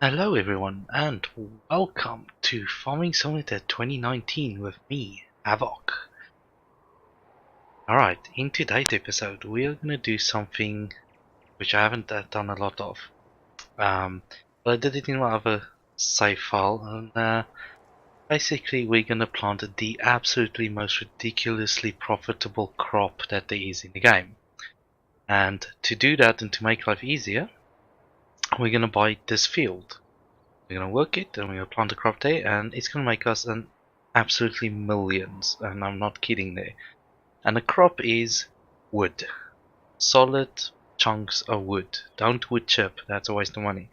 Hello everyone and welcome to Farming Simulator 2019 with me, Havoc. Alright, in today's episode we are going to do something which I haven't done a lot of. But I did it in my other save file and basically we're going to plant the absolutely most ridiculously profitable crop that there is in the game. And to do that and to make life easier, we're going to buy this field. We're going to work it and we're going to plant a crop there and it's going to make us an absolutely millions, and I'm not kidding there. And the crop is wood. Solid chunks of wood. Don't wood chip, that's a waste of money.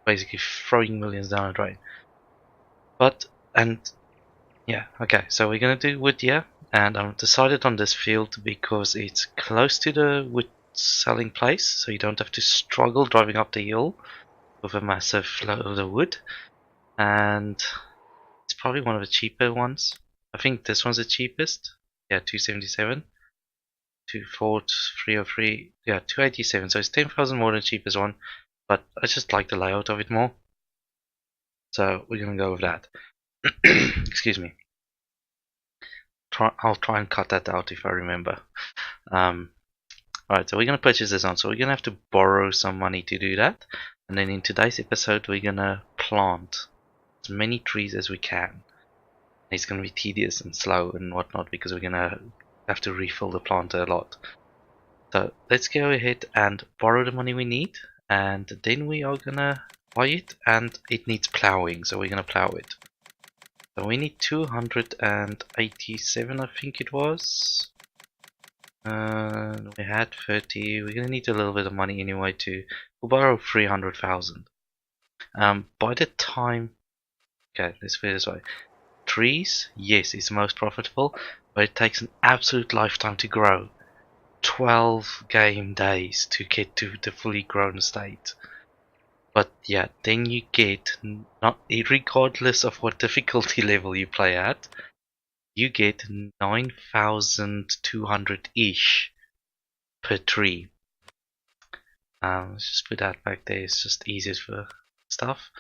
Basically throwing millions down the drain. Okay, so we're going to do wood here, and I've decided on this field because it's close to the wood selling place, so you don't have to struggle driving up the hill with a massive load of the wood. And it's probably one of the cheaper ones. I think this one's the cheapest. Yeah, 277. 303. Yeah, 287. So it's 10,000 more than the cheapest one. But I just like the layout of it more. So we're gonna go with that. Excuse me. I'll try and cut that out if I remember. Alright, so we're gonna purchase this one. So we're gonna have to borrow some money to do that. And then in today's episode, we're gonna plant as many trees as we can. It's going to be tedious and slow and whatnot because we're going to have to refill the planter a lot. So let's go ahead and borrow the money we need, and then we are going to buy it, and it needs plowing, so we're going to plow it. So we need 287, I think it was. We had 30. We're going to need a little bit of money anyway we'll borrow 300,000. By the time, okay, let's put it this way. Trees, yes, it's most profitable, but it takes an absolute lifetime to grow. 12 game days to get to the fully grown state. But yeah, then you get, not regardless of what difficulty level you play at, you get 9,200-ish per tree. Let's just put that back there, it's just easiest for stuff.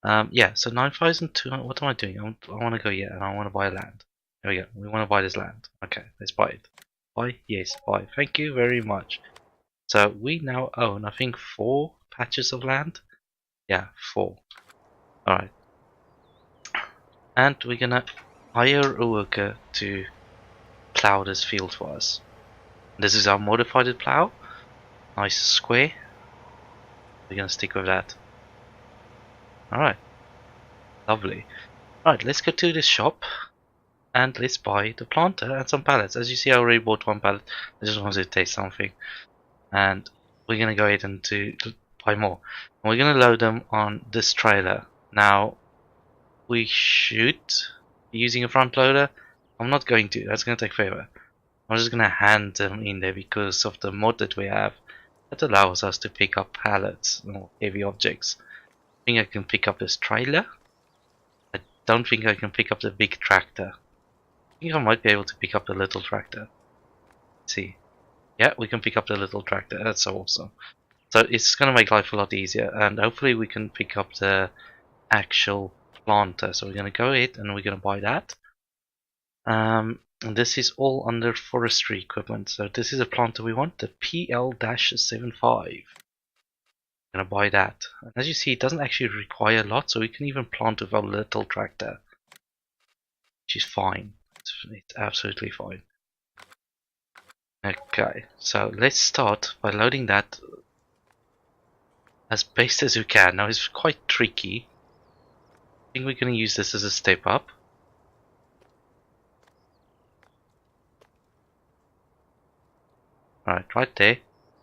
Yeah, so 9,200. What am I doing? I want to go here and I want to buy land. There we go. We want to buy this land. Okay, let's buy it. Buy? Yes, buy. Thank you very much. So we now own, I think, 4 patches of land. Yeah, 4. Alright. And we're gonna hire a worker to plow this field for us. This is our modified plow. Nice square. We're gonna stick with that. Alright. Lovely. Alright, let's go to this shop and let's buy the planter and some pallets. As you see, I already bought 1 pallet. I just wanted to taste something. And we're gonna go ahead and buy more. And we're gonna load them on this trailer. Now, we should be using a front loader. I'm not going to, that's gonna take forever. I'm just gonna hand them in there because of the mod that we have that allows us to pick up pallets or heavy objects. I think I can pick up this trailer. I don't think I can pick up the big tractor. I think I might be able to pick up the little tractor. Let's see. Yeah, we can pick up the little tractor. That's awesome. So it's going to make life a lot easier, and hopefully we can pick up the actual planter. So we're going to go ahead and we're going to buy that. And this is all under forestry equipment. So this is a planter we want, the PL-75. Gonna buy that. And as you see, it doesn't actually require a lot, so we can even plant with our little tractor, which is fine. It's absolutely fine. Okay, so let's start by loading that as best as we can. Now it's quite tricky. I think we're gonna use this as a step up. Alright, right there.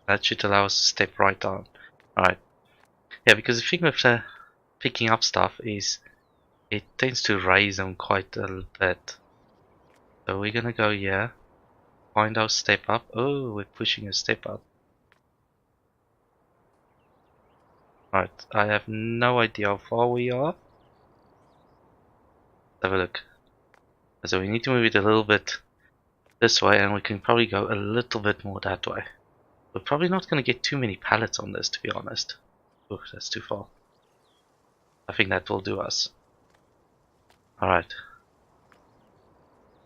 That should allow us to step right on. Alright. Yeah, because the thing with picking up stuff is it tends to raise them quite a bit. So we're gonna go here, find our step up. Oh, we're pushing a step up. Right, I have no idea how far we are. Let's have a look. So we need to move it a little bit this way, and we can probably go a little bit more that way. We're probably not going to get too many pallets on this, to be honest. Oh, that's too far. I think that will do us. Alright.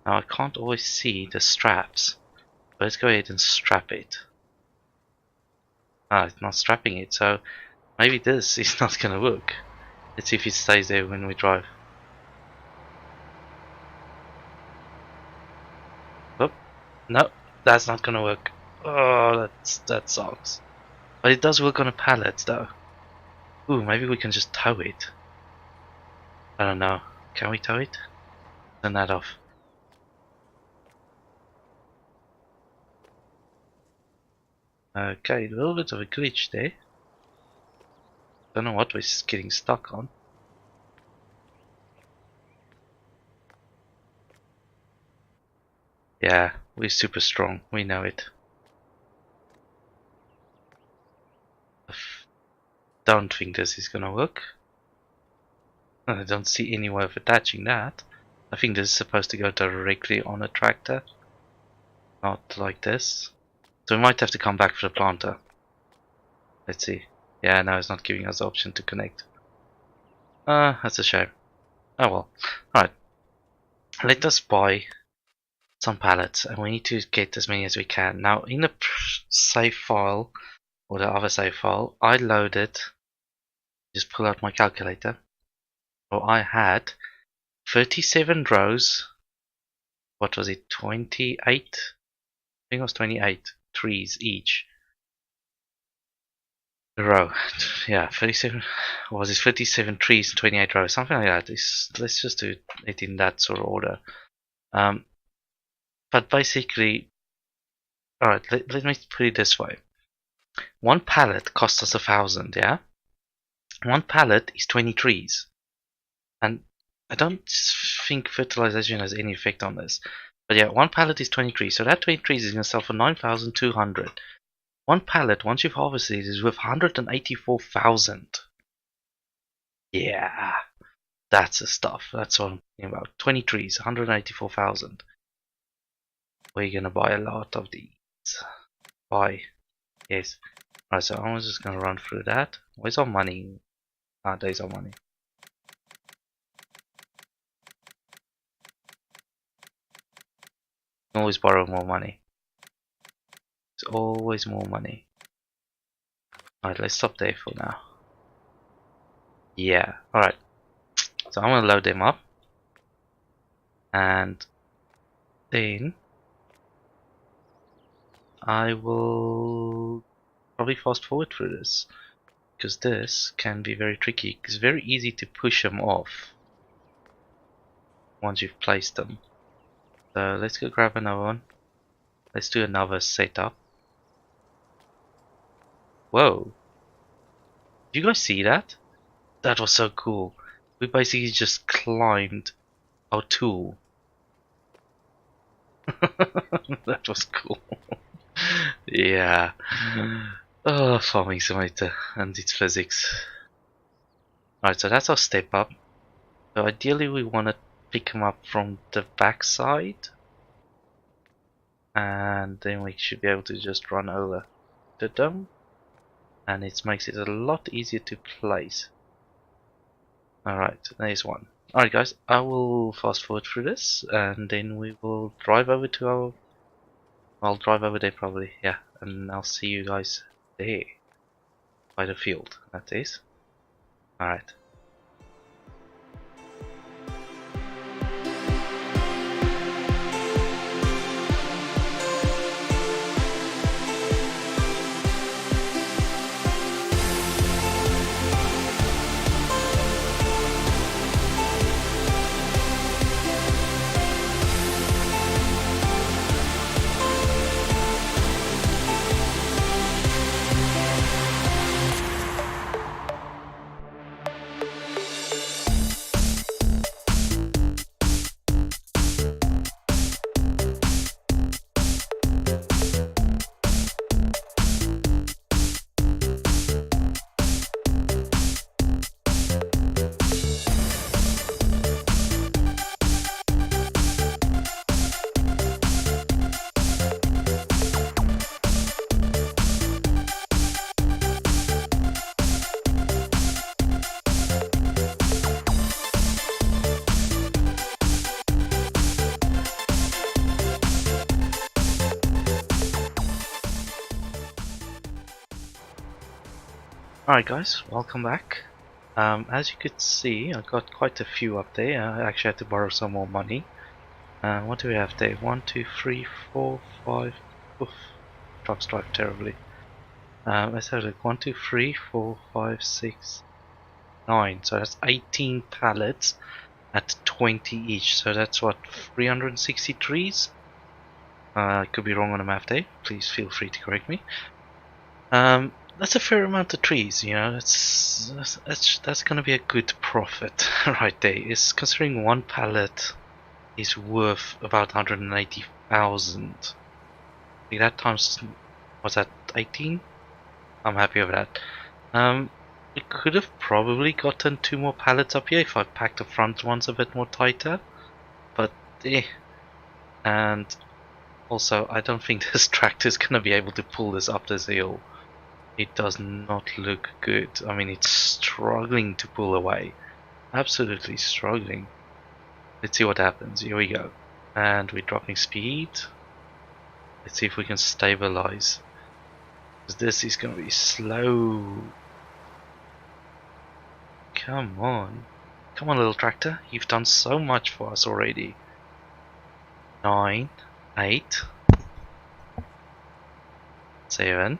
Now I can't always see the straps. Let's go ahead and strap it. Ah, it's not strapping it, so maybe this is not gonna work. Let's see if it stays there when we drive. Oh, no, that's not gonna work. Oh, that sucks. But it does work on a pallet though. Ooh, maybe we can just tow it. I don't know. Can we tow it? Turn that off. Okay, a little bit of a glitch there. Don't know what we're getting stuck on. Yeah, we're super strong. We know it. Don't think this is gonna work. I don't see any way of attaching that. I think this is supposed to go directly on a tractor, not like this. So we might have to come back for the planter. Let's see. Yeah, no, it's not giving us the option to connect. That's a shame. Oh well. Alright. Let us buy some pallets, and we need to get as many as we can. Now, in the save file, or the other save file, I loaded, just pull out my calculator. So I had 37 rows. What was it? 28? I think it was 28 trees each. A row. Yeah, 37. What was it? 37 trees and 28 rows. Something like that. Let's just do it in that sort of order. But basically, alright, let me put it this way. One pallet costs us 1,000, yeah? One pallet is 20 trees. And I don't think fertilization has any effect on this. But yeah, one pallet is 20 trees. So that 20 trees is going to sell for 9,200. One pallet, once you've harvested it, is worth 184,000. Yeah, that's the stuff. That's what I'm talking about. 20 trees, 184,000. We're going to buy a lot of these. Buy. Yes. Alright, so I'm just going to run through that. Where's our money? Ah, there's our money. Always borrow more money. There's always more money. Alright, let's stop there for now. Yeah, alright. So I'm going to load them up. And then I will probably fast forward through this. Because this can be very tricky. It's very easy to push them off once you've placed them. So let's go grab another one. Let's do another setup. Whoa. Did you guys see that? That was so cool. We basically just climbed our tool. That was cool. Yeah. Oh, Farming Simulator and its physics. Alright, so that's our step up. So ideally we want to pick them up from the back side. And then we should be able to just run over to them. And it makes it a lot easier to place. Alright, there's one. Alright guys, I will fast forward through this and then we will drive over to our... I'll drive over there probably, yeah. And I'll see you guys there. By the field, that is. Alright. Alright guys, welcome back. As you could see, I got quite a few up there. I actually had to borrow some more money. What do we have there? 1, 2, 3, 4, 5. Oof, trucks drive terribly. Let's have a look. 1, 2, 3, 4, 5, 6, 9. So that's 18 pallets at 20 each. So that's what, 360 trees? I could be wrong on the math there. Please feel free to correct me. That's a fair amount of trees, you know. That's going to be a good profit right there. Is considering one pallet is worth about 180,000. That times, what's that, 18? I'm happy with that. We could have probably gotten 2 more pallets up here if I packed the front ones a bit more tighter, but and also I don't think this tractor is going to be able to pull this up this hill. It does not look good. I mean, it's struggling to pull away. Absolutely struggling. Let's see what happens. Here we go. And we're dropping speed. Let's see if we can stabilize. Because this is going to be slow. Come on. Come on, little tractor. You've done so much for us already. 9, 8, 7.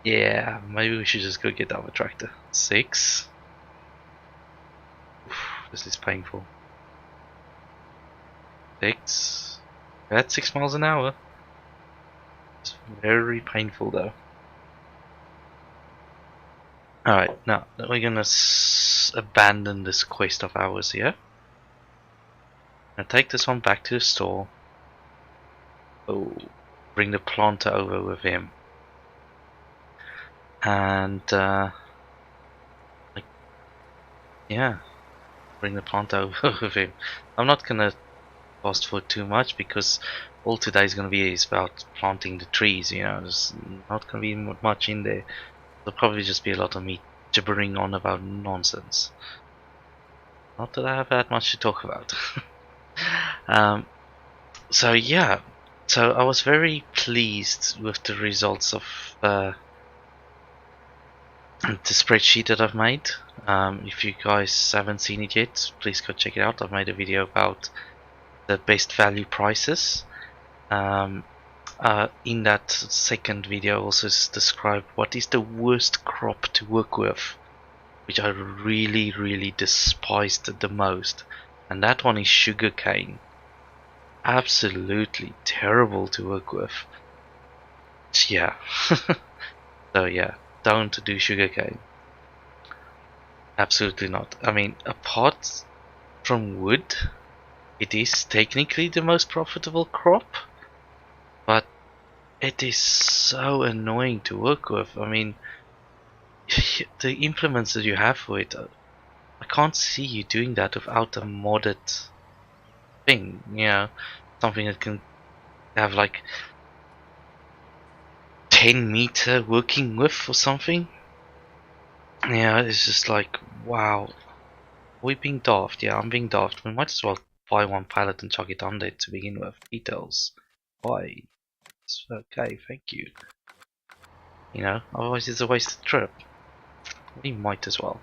Yeah, maybe we should just go get the other tractor. 6. Oof, this is painful. 6. That's 6 miles an hour. It's very painful though. Alright, now we're gonna abandon this quest of ours here. Now take this one back to the store. Oh, bring the planter over with him. And yeah, bring the planter over with him. I'm not gonna fast forward too much because all today is gonna be is about planting the trees. You know, there's not gonna be much in there. There'll probably just be a lot of me gibbering on about nonsense. Not that I have that much to talk about. So yeah, so I was very pleased with the results of the spreadsheet that I've made. If you guys haven't seen it yet, please go check it out. I've made a video about the best value prices. In that second video, I also describe what is the worst crop to work with, which I really despised the most, and that one is sugarcane. Absolutely terrible to work with. Yeah. So yeah, don't do sugarcane. Absolutely not. I mean, apart from wood, it is technically the most profitable crop, but it is so annoying to work with. I mean, the implements that you have for it, I can't see you doing that without a modded thing, you know, something that can have like 10-meter working width or something. Yeah, it's just like, wow. We're being daft. Yeah, I'm being daft. We might as well buy one pallet and chuck it on there to begin with. Details. Why? It's okay, thank you. You know, otherwise it's a wasted trip. We might as well.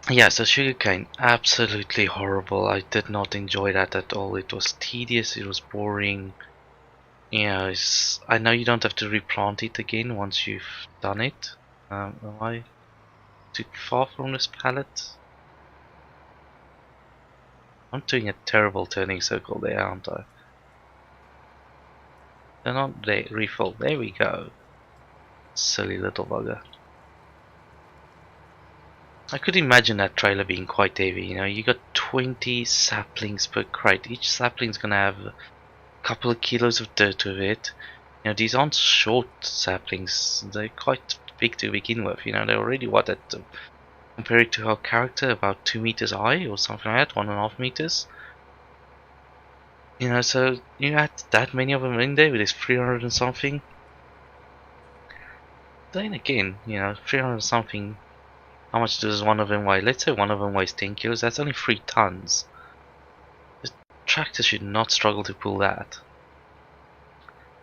Yeah, so sugarcane, absolutely horrible. I did not enjoy that at all. It was tedious, it was boring. You know, I know you don't have to replant it again once you've done it. Am I too far from this pallet? I'm doing a terrible turning circle there, aren't I? They're not there. Refill. There we go. Silly little bugger. I could imagine that trailer being quite heavy. You know, you got 20 saplings per crate. Each sapling's gonna have a couple of kilos of dirt with it. You know, these aren't short saplings. They're quite big to begin with. You know, they're already what at compared to our character about 2 meters high or something like that, 1.5 meters. You know, so you had that many of them in there with this 300 and something. Then again, you know, 300 something. How much does one of them weigh? Let's say one of them weighs 10 kilos. That's only 3 tons. The tractor should not struggle to pull that.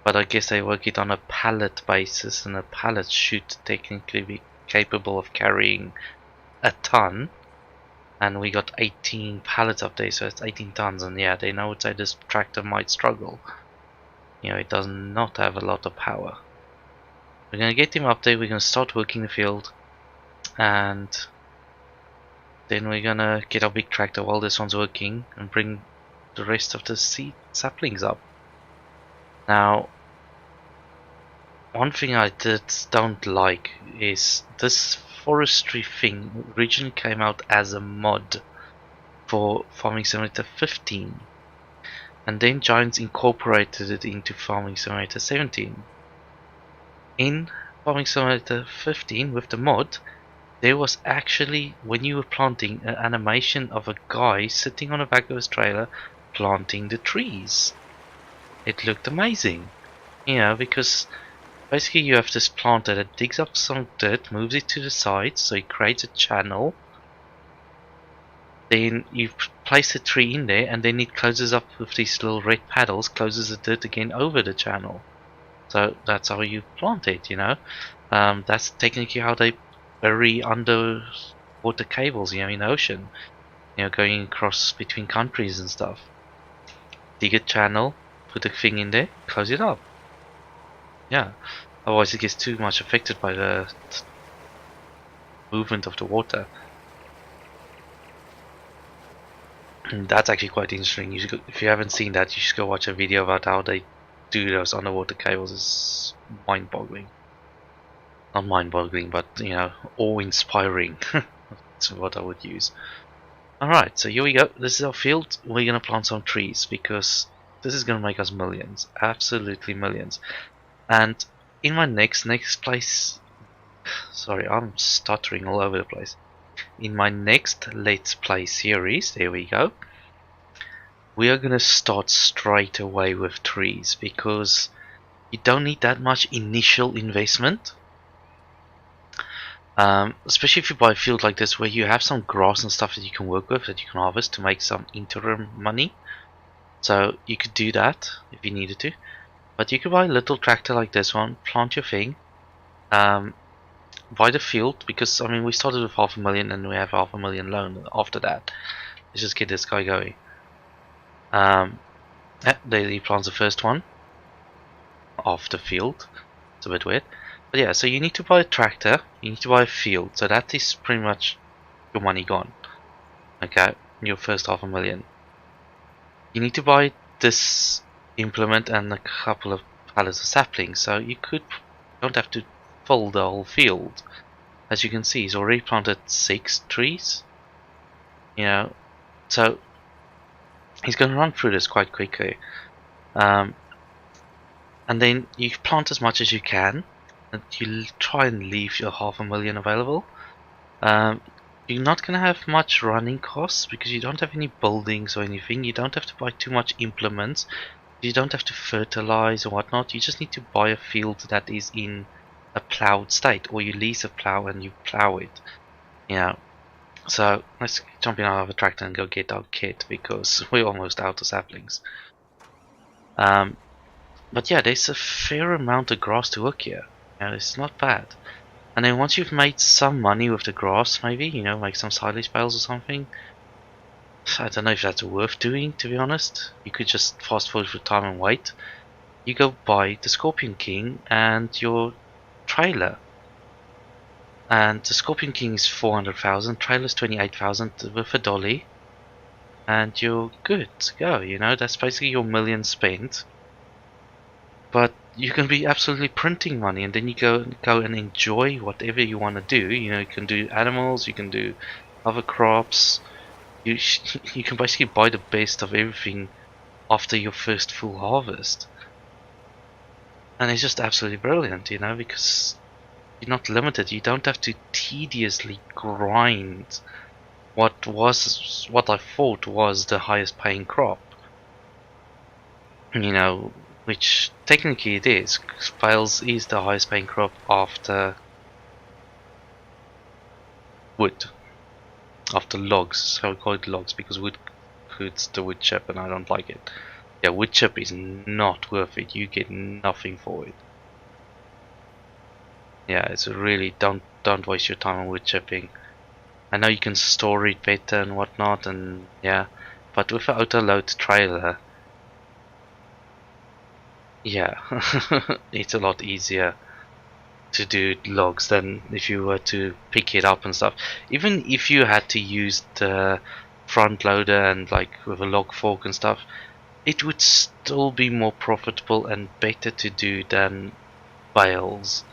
but I guess they work it on a pallet basis, and a pallet should technically be capable of carrying a ton. And we got 18 pallets up there, so it's 18 tons. And yeah, they know would say this tractor might struggle. It does not have a lot of power. We're gonna get him up there. We're gonna start working the field, and then we're gonna get our big tractor while this one's working and bring the rest of the saplings up. Now, one thing I don't like is this forestry thing originally came out as a mod for Farming Simulator 15, and then Giants incorporated it into Farming Simulator 17. In Farming Simulator 15 with the mod, there was actually, when you were planting, an animation of a guy sitting on the back of his trailer planting the trees. It looked amazing, because basically you have this planter that digs up some dirt, moves it to the side, so it creates a channel. Then you place a tree in there, and then it closes up with these little red paddles, closes the dirt again over the channel. So that's how you plant it, That's technically how they bury underwater cables, in the ocean, going across between countries and stuff. Dig a channel, put a thing in there, close it up. Yeah, otherwise it gets too much affected by the movement of the water. And that's actually quite interesting. If you haven't seen that, you should go watch a video about how they do those underwater cables. It's mind-boggling. Not mind-boggling, but awe-inspiring. That's what I would use. Alright, so here we go. This is our field. We're gonna plant some trees because this is gonna make us millions. Absolutely millions. And in my next place, sorry, I'm stuttering all over the place. In my next Let's Play series, there we go, we are gonna start straight away with trees because you don't need that much initial investment. Especially if you buy a field like this where you have some grass and stuff that you can work with, that you can harvest to make some interim money. So you could do that if you needed to. But you could buy a little tractor like this one, plant your thing, buy the field, because we started with 500,000 and we have 500,000 loan after that. Let's just get this guy going. There he plants the first one off the field. It's a bit weird. But yeah, so you need to buy a tractor, you need to buy a field, so that is pretty much your money gone. Okay, your first 500,000. You need to buy this implement and a couple of pallets of saplings, so you don't have to fill the whole field. As you can see, he's already planted 6 trees. So he's going to run through this quite quickly. And then you plant as much as you can. And you try and leave your 500,000 available. You're not going to have much running costs because you don't have any buildings or anything. You don't have to buy too much implements. You don't have to fertilize or whatnot. You just need to buy a field that is in a plowed state, or you lease a plow and you plow it. So let's jump in out of a tractor and go get our kit because we're almost out of saplings. But yeah, there's a fair amount of grass to work here. It's not bad. And then once you've made some money with the grass, maybe, make some silage bales or something. I don't know if that's worth doing, to be honest. You could just fast forward through time and wait. You go buy the Scorpion King and your trailer. And the Scorpion King is 400,000, trailer's 28,000 with a dolly. And you're good to go, that's basically your million spent. But you can be absolutely printing money, and then you go and enjoy whatever you want to do. You can do animals, you can do other crops. You can basically buy the best of everything after your first full harvest, and it's just absolutely brilliant, because you're not limited. You don't have to tediously grind what I thought was the highest paying crop. Which technically it is. Bales is the highest paying crop after wood. After logs. So we call it logs because wood includes the wood chip and I don't like it. Yeah, wood chip is not worth it. You get nothing for it. Yeah, it's really don't waste your time on wood chipping. I know you can store it better and whatnot, and yeah, but with an auto load trailer, yeah, it's a lot easier to do logs than if you were to pick it up and stuff. Even if you had to use the front loader and like with a log fork and stuff, it would still be more profitable and better to do than bales.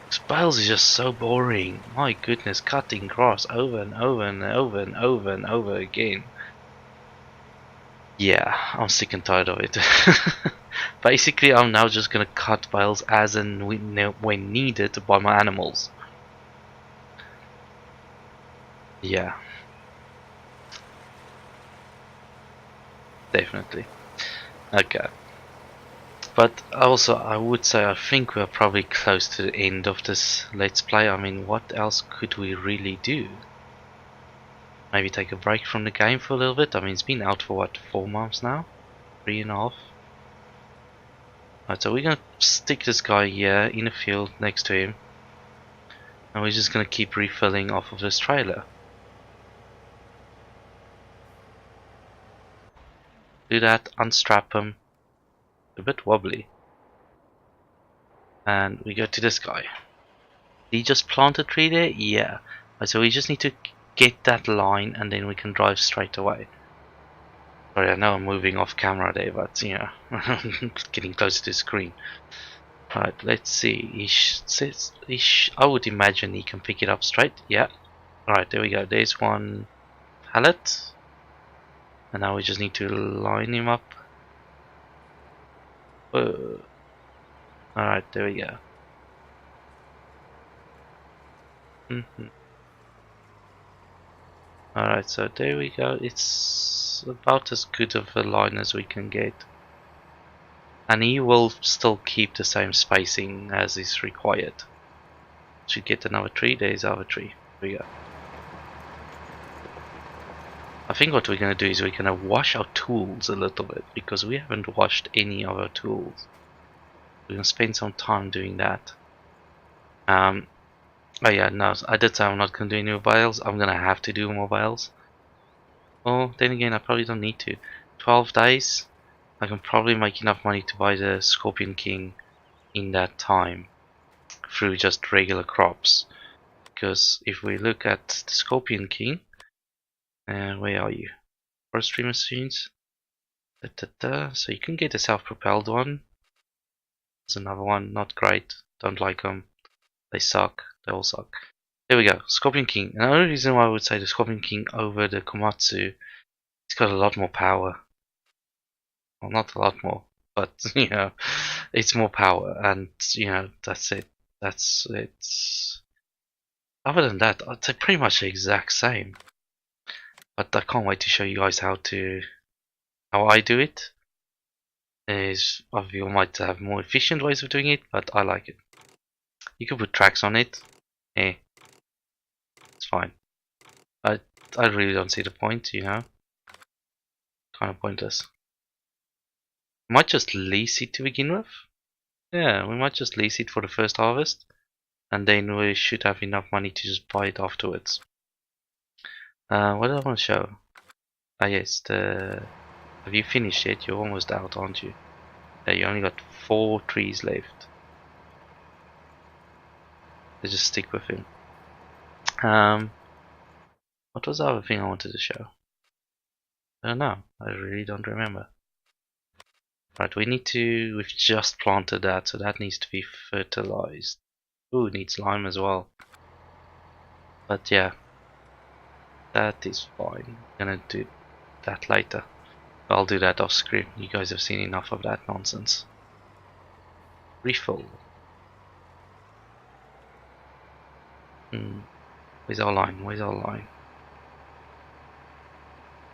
'Cause bales is just so boring. My goodness, cutting grass over and over and over and over and over again. Yeah, I'm sick and tired of it. Basically, I'm now just gonna cut bales as and when needed by my animals. Yeah, definitely. Okay. But also, I would say I think we're probably close to the end of this Let's Play. I mean, what else could we really do? Maybe take a break from the game for a little bit. I mean, it's been out for what, 4 months now? 3.5? Right, so we're gonna stick this guy here in the field next to him. And we're just gonna keep refilling off of this trailer. Do that, unstrap him. A bit wobbly. And we go to this guy. Did he just plant a tree there? Yeah. Right, so we just need to get that line and then we can drive straight away. Sorry, I know I'm moving off camera there, but you know, getting closer to the screen. Right, let's see. I would imagine he can pick it up straight. Yeah. Alright, there we go. There's one pallet. And now we just need to line him up. Alright, there we go. Alright, so there we go. It's about as good of a line as we can get. And he will still keep the same spacing as is required. Should get another tree. There's our tree. There we go. I think what we're going to do is we're going to wash our tools a little bit because we haven't washed any of our tools. We're going to spend some time doing that. Oh yeah, no, I did say I'm not going to do any mobiles. I'm going to have to do mobiles. Oh, then again, I probably don't need to. 12 days, I can probably make enough money to buy the Scorpion King in that time through just regular crops. Because if we look at the Scorpion King, where are you? Forestry machines. So you can get a self-propelled one. There's another one, not great. Don't like them. They suck. They all suck. There we go. Scorpion King. And the only reason why I would say the Scorpion King over the Komatsu, it's got a lot more power. Well, not a lot more, but you know, it's more power, and you know, that's it. That's it. Other than that, I'd say pretty much the exact same. But I can't wait to show you guys how I do it. Is other people might have more efficient ways of doing it, but I like it. You can put tracks on it. Eh, it's fine. I I really don't see the point, you know. Kind of pointless. Might just lease it to begin with. Yeah, we might just lease it for the first harvest, and then we should have enough money to just buy it afterwards. What do I want to show? Ah yes, have you finished yet? You're almost out, aren't you? Yeah, you only got 4 trees left. Let's just stick with him. What was the other thing I wanted to show? I don't know. I really don't remember. Right, we've just planted that, so that needs to be fertilized. Ooh, it needs lime as well. But yeah, that is fine. I'm gonna do that later. I'll do that off screen. You guys have seen enough of that nonsense. Refill. Where's our line? Where's our line?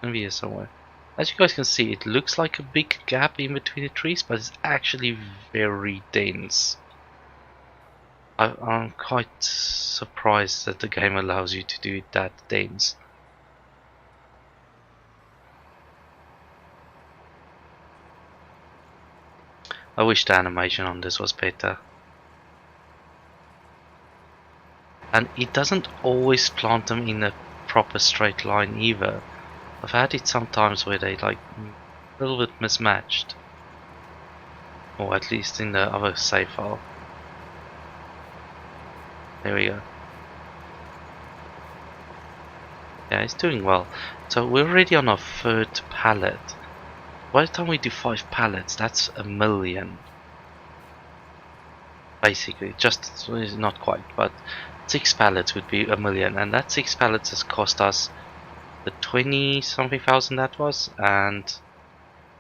Gonna be here somewhere. As you guys can see, it looks like a big gap in between the trees, but it's actually very dense. I'm quite surprised that the game allows you to do it that dense. I wish the animation on this was better. And it doesn't always plant them in a proper straight line either. I've had it sometimes where they like a little bit mismatched. Or at least in the other save file. There we go. Yeah, it's doing well. So we're already on our third pallet. By the time we do 5 pallets, that's 1,000,000. Basically, just not quite, but 6 pallets would be 1,000,000, and that 6 pallets has cost us the 20 something thousand that was, and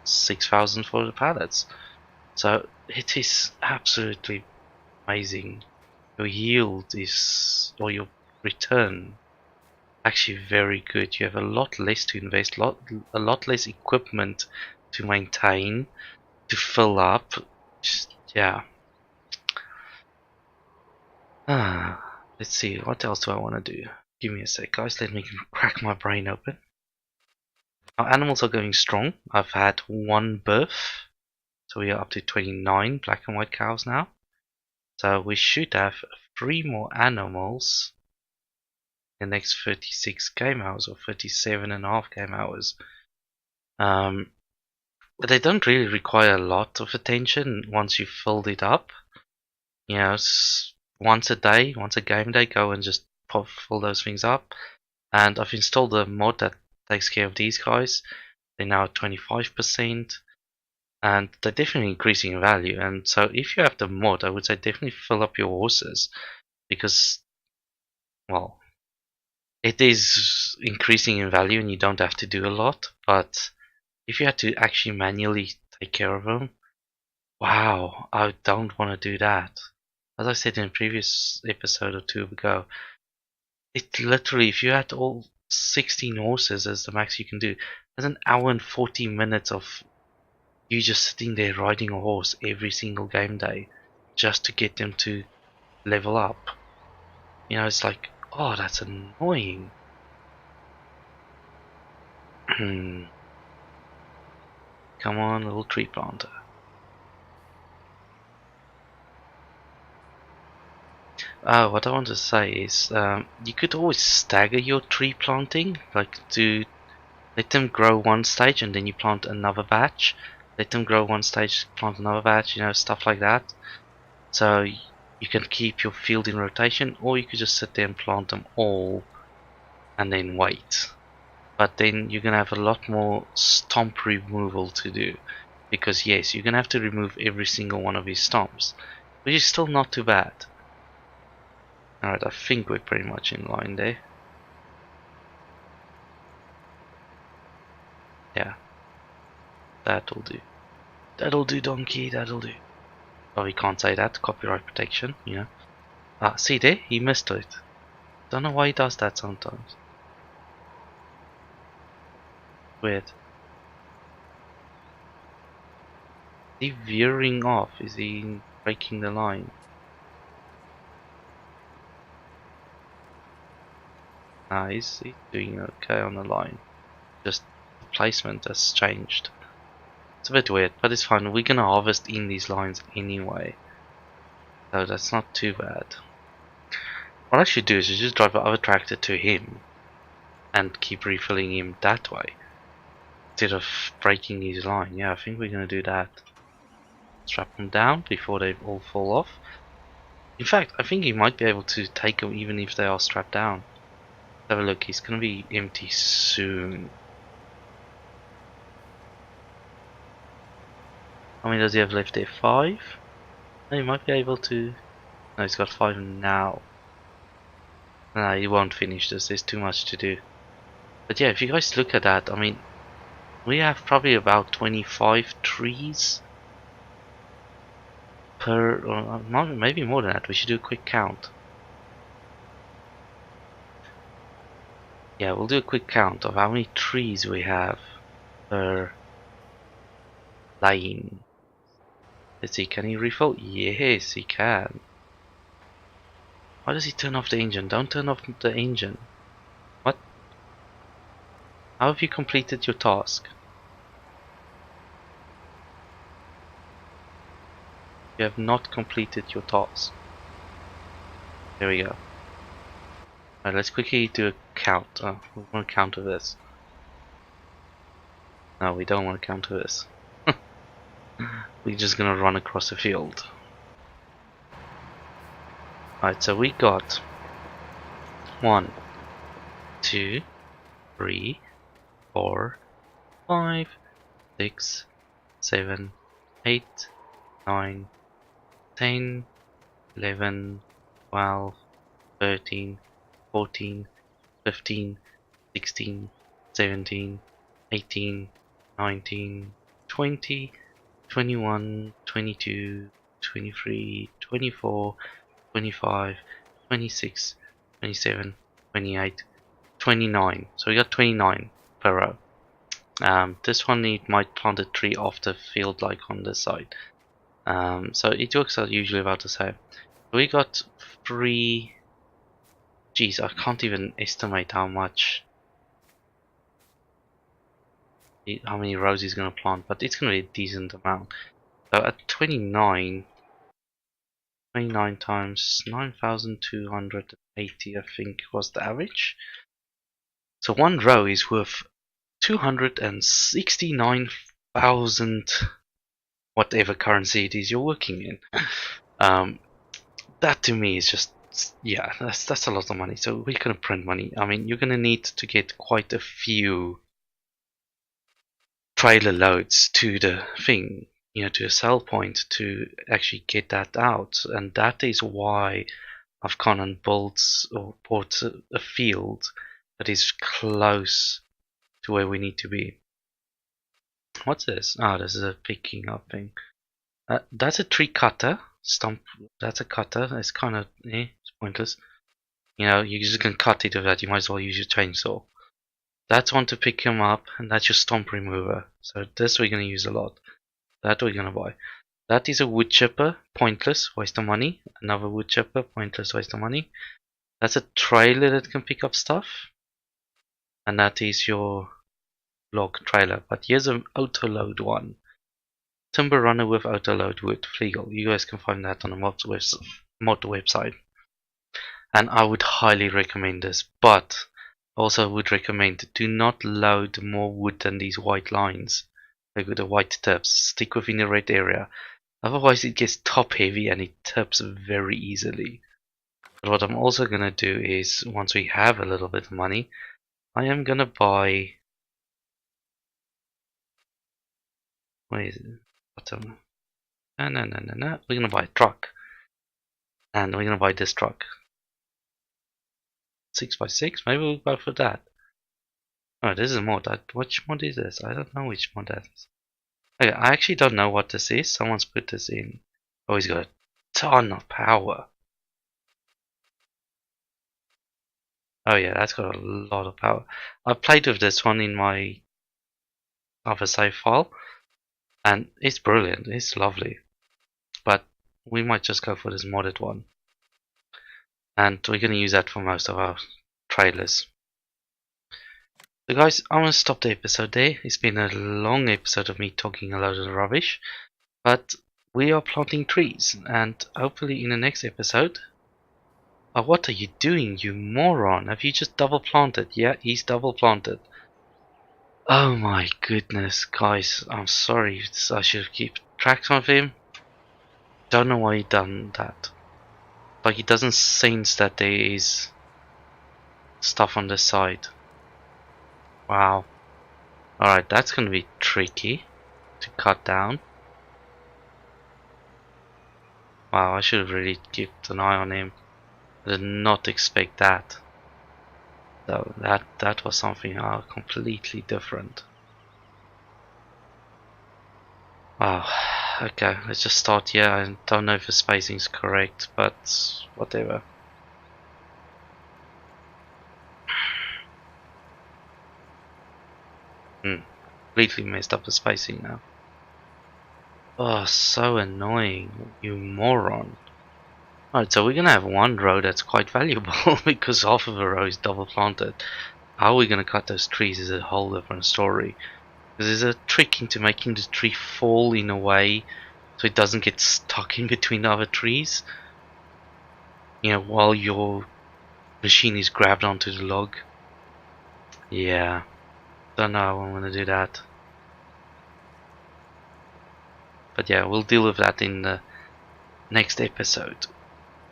6,000 for the pallets. So it is absolutely amazing. Your yield is, or your return, actually very good. You have a lot less to invest, a lot less equipment to maintain, to fill up. Just, yeah. Let's see, what else do I want to do? Give me a sec, guys. Let me crack my brain open. Our animals are going strong. I've had 1 birth, so we are up to 29 black and white cows now. So we should have 3 more animals in the next 36 game hours, or 37.5 game hours. But they don't really require a lot of attention once you've filled it up. You know, once a day, once a game day, go and just fill those things up. And I've installed a mod that takes care of these guys. They're now at 25%, and they're definitely increasing in value. And so if you have the mod, I would say definitely fill up your horses, because, well, it is increasing in value and you don't have to do a lot. But if you had to actually manually take care of them, wow, I don't want to do that. As I said in a previous episode or 2 ago, it literally, if you had all 16 horses as the max you can do, that's an hour and 40 minutes of you just sitting there riding a horse every single game day just to get them to level up. You know, it's like, oh, that's annoying. Come on, little tree planter. What I want to say is, you could always stagger your tree planting, like to let them grow one stage and then you plant another batch. Let them grow one stage, plant another batch, you know, stuff like that. So you can keep your field in rotation, or you could just sit there and plant them all and then wait. But then you're gonna have a lot more stump removal to do, because yes, you're gonna have to remove every single one of these stumps, which is still not too bad. Alright, I think we're pretty much in line there. Yeah, that'll do. That'll do, donkey, that'll do. Oh, we can't say that, copyright protection, you know. Ah, see there? He missed it. Don't know why he does that sometimes. Weird. Is he veering off? Is he breaking the line? Nah, he's doing okay on the line. Just the placement has changed. It's a bit weird, but it's fine. We're gonna harvest in these lines anyway, so that's not too bad. What I should do is just drive the other tractor to him and keep refilling him that way, instead of breaking his line. Yeah, I think we're gonna do that. Strap them down before they all fall off. In fact, I think he might be able to take them even if they are strapped down. Have a look, he's gonna be empty soon. How many does he have left there? 5? Oh, he might be able to. No, he's got 5 now. No, he won't finish this, there's too much to do. But yeah, if you guys look at that, I mean, we have probably about 25 trees per, or maybe more than that. We should do a quick count. Yeah, we'll do a quick count of how many trees we have per lane. Let's see, can he refill? Yes, he can. Why does he turn off the engine? Don't turn off the engine. What? How have you completed your task? You have not completed your task. There we go. Alright, let's quickly do a count. We want to counter this. No, we don't want to counter this. We're just gonna run across the field. Alright, so we got 1, 2, 3, 4, 5, 6, 7, 8, 9, 10, 11, 12, 13, 14, 15, 16, 17, 18, 19, 20, 21, 22, 23, 24, 25, 26, 27, 28, 29. So we got 29 per row. This one it might plant a tree off the field like on this side. So it works out usually about the same. We got 3. Geez, I can't even estimate how many rows he's gonna plant, but it's gonna be a decent amount. So at 29 times 9,280, I think was the average. So one row is worth 269,000 whatever currency it is you're working in. That to me is just, yeah, that's a lot of money. So we're gonna print money. I mean, you're gonna need to get quite a few trailer loads to the thing, to a sell point to actually get that out, and that is why I've gone and built or bought a field that is close to where we need to be. What's this? Ah, this is a picking up thing. That's a tree cutter. Stump. That's a cutter. It's kind of it's pointless. You just can cut it with that. You might as well use your chainsaw. That's one to pick him up, and that's your stump remover. So this we're gonna use a lot. That we're gonna buy. That is a wood chipper, pointless, waste of money. Another wood chipper, pointless, waste of money. That's a trailer that can pick up stuff. And that is your log trailer. But here's an auto load one. Timber runner with auto load wood, legal. You guys can find that on the mod website. And I would highly recommend this, but also would recommend do not load more wood than these white lines. Like with the white tips. Stick within the red area. Otherwise it gets top heavy and it tips very easily. But what I'm also gonna do is, once we have a little bit of money, I am gonna buy, what is it? No. We're gonna buy a truck. And we're gonna buy this truck. 6x6, maybe we'll go for that. Oh, this is a mod. Which mod is this? I don't know which mod that is. Okay, I actually don't know what this is. Someone's put this in. Oh, he's got a ton of power. Oh yeah, that's got a lot of power. I played with this one in my other save file, and it's brilliant. It's lovely. But we might just go for this modded one. And we're going to use that for most of our trailers. So guys, I'm going to stop the episode there. It's been a long episode of me talking a load of rubbish. But we are planting trees. And hopefully in the next episode... Oh, what are you doing, you moron? Have you just double planted? Yeah, he's double planted. Oh my goodness, guys. I'm sorry. I should have kept tracks of him. Don't know why he done that. Like, it doesn't sense that there is stuff on the side. Wow. Alright, that's gonna be tricky to cut down. Wow, I should have really kept an eye on him. I did not expect that. So that was something completely different. Wow. Okay, let's just start here. I don't know if the spacing is correct, but whatever. Completely messed up the spacing now. Oh, so annoying, you moron. Alright, so we're gonna have one row that's quite valuable because half of the row is double planted. How we're gonna cut those trees is a whole different story. Because there's a trick into making the tree fall in a way so it doesn't get stuck in between the other trees, you know, while your machine is grabbed onto the log. Yeah, don't know how I'm gonna do that, but yeah, we'll deal with that in the next episode,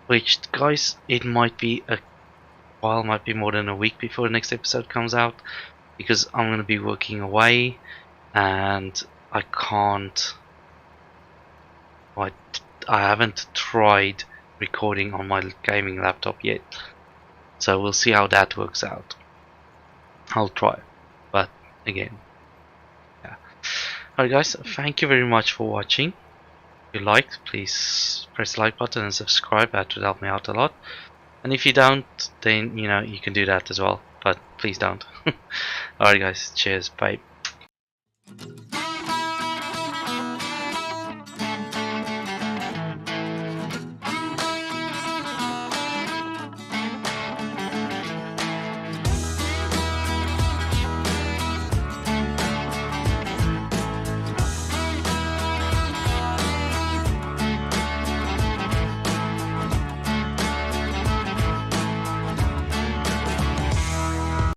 which, guys, it might be a while, might be more than a week before the next episode comes out, because I'm gonna be working away and I can't, I, I haven't tried recording on my gaming laptop yet, so we'll see how that works out. I'll try, but again, yeah. Alright guys, thank you very much for watching. If you liked, please press the like button and subscribe, that would help me out a lot. And if you don't, then you know, you can do that as well, but please don't. Alright guys, cheers, bye.